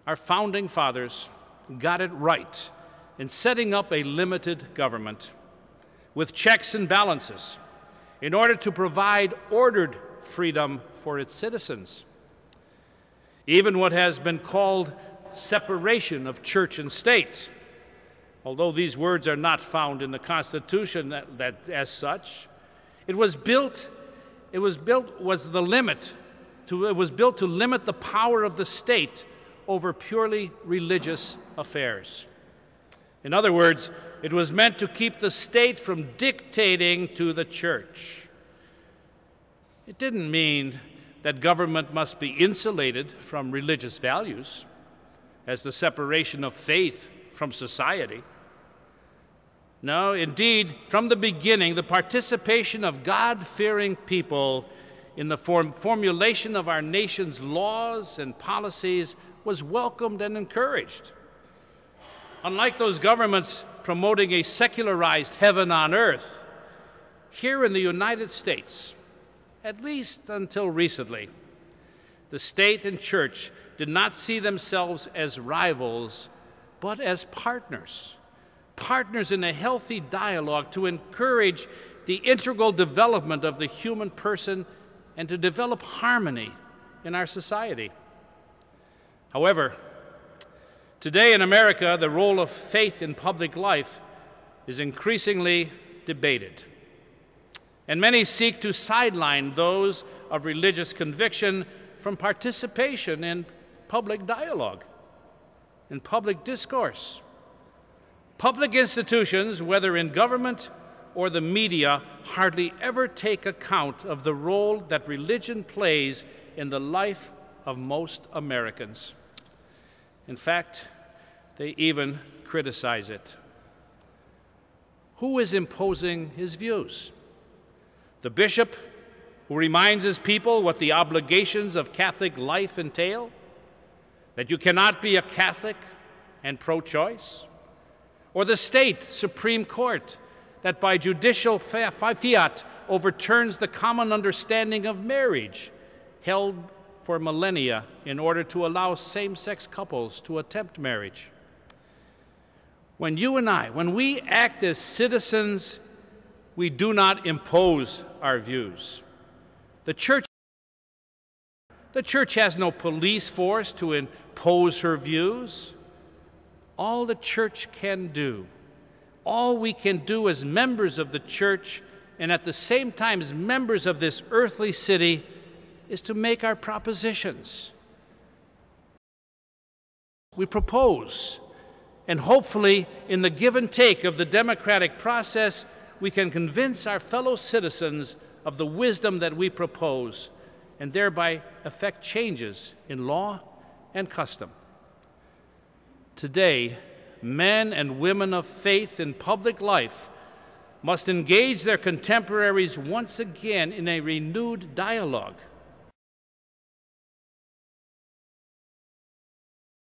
Our founding fathers got it right in setting up a limited government with checks and balances in order to provide ordered freedom for its citizens. Even what has been called separation of church and state, although these words are not found in the Constitution as such, it was built to limit the power of the state over purely religious affairs. In other words, it was meant to keep the state from dictating to the church. It didn't mean that government must be insulated from religious values, as the separation of faith from society. No, indeed, from the beginning, the participation of God-fearing people in the formulation of our nation's laws and policies was welcomed and encouraged. Unlike those governments promoting a secularized heaven on earth, here in the United States, at least until recently, the state and church did not see themselves as rivals, but as partners in a healthy dialogue to encourage the integral development of the human person and to develop harmony in our society. However, today in America, the role of faith in public life is increasingly debated, and many seek to sideline those of religious conviction from participation in public dialogue, in public discourse. Public institutions, whether in government or the media, hardly ever take account of the role that religion plays in the life of most Americans. In fact, they even criticize it. Who is imposing his views? The bishop, who reminds his people what the obligations of Catholic life entail? That you cannot be a Catholic and pro-choice? Or the state Supreme Court, that by judicial fiat overturns the common understanding of marriage, held for millennia in order to allow same-sex couples to attempt marriage? When you and I, when we act as citizens, we do not impose our views. The church has no police force to impose her views. All the church can do, all we can do as members of the church and at the same time as members of this earthly city, is to make our propositions. We propose, and hopefully in the give and take of the democratic process, we can convince our fellow citizens of the wisdom that we propose and thereby effect changes in law and custom. Today, men and women of faith in public life must engage their contemporaries once again in a renewed dialogue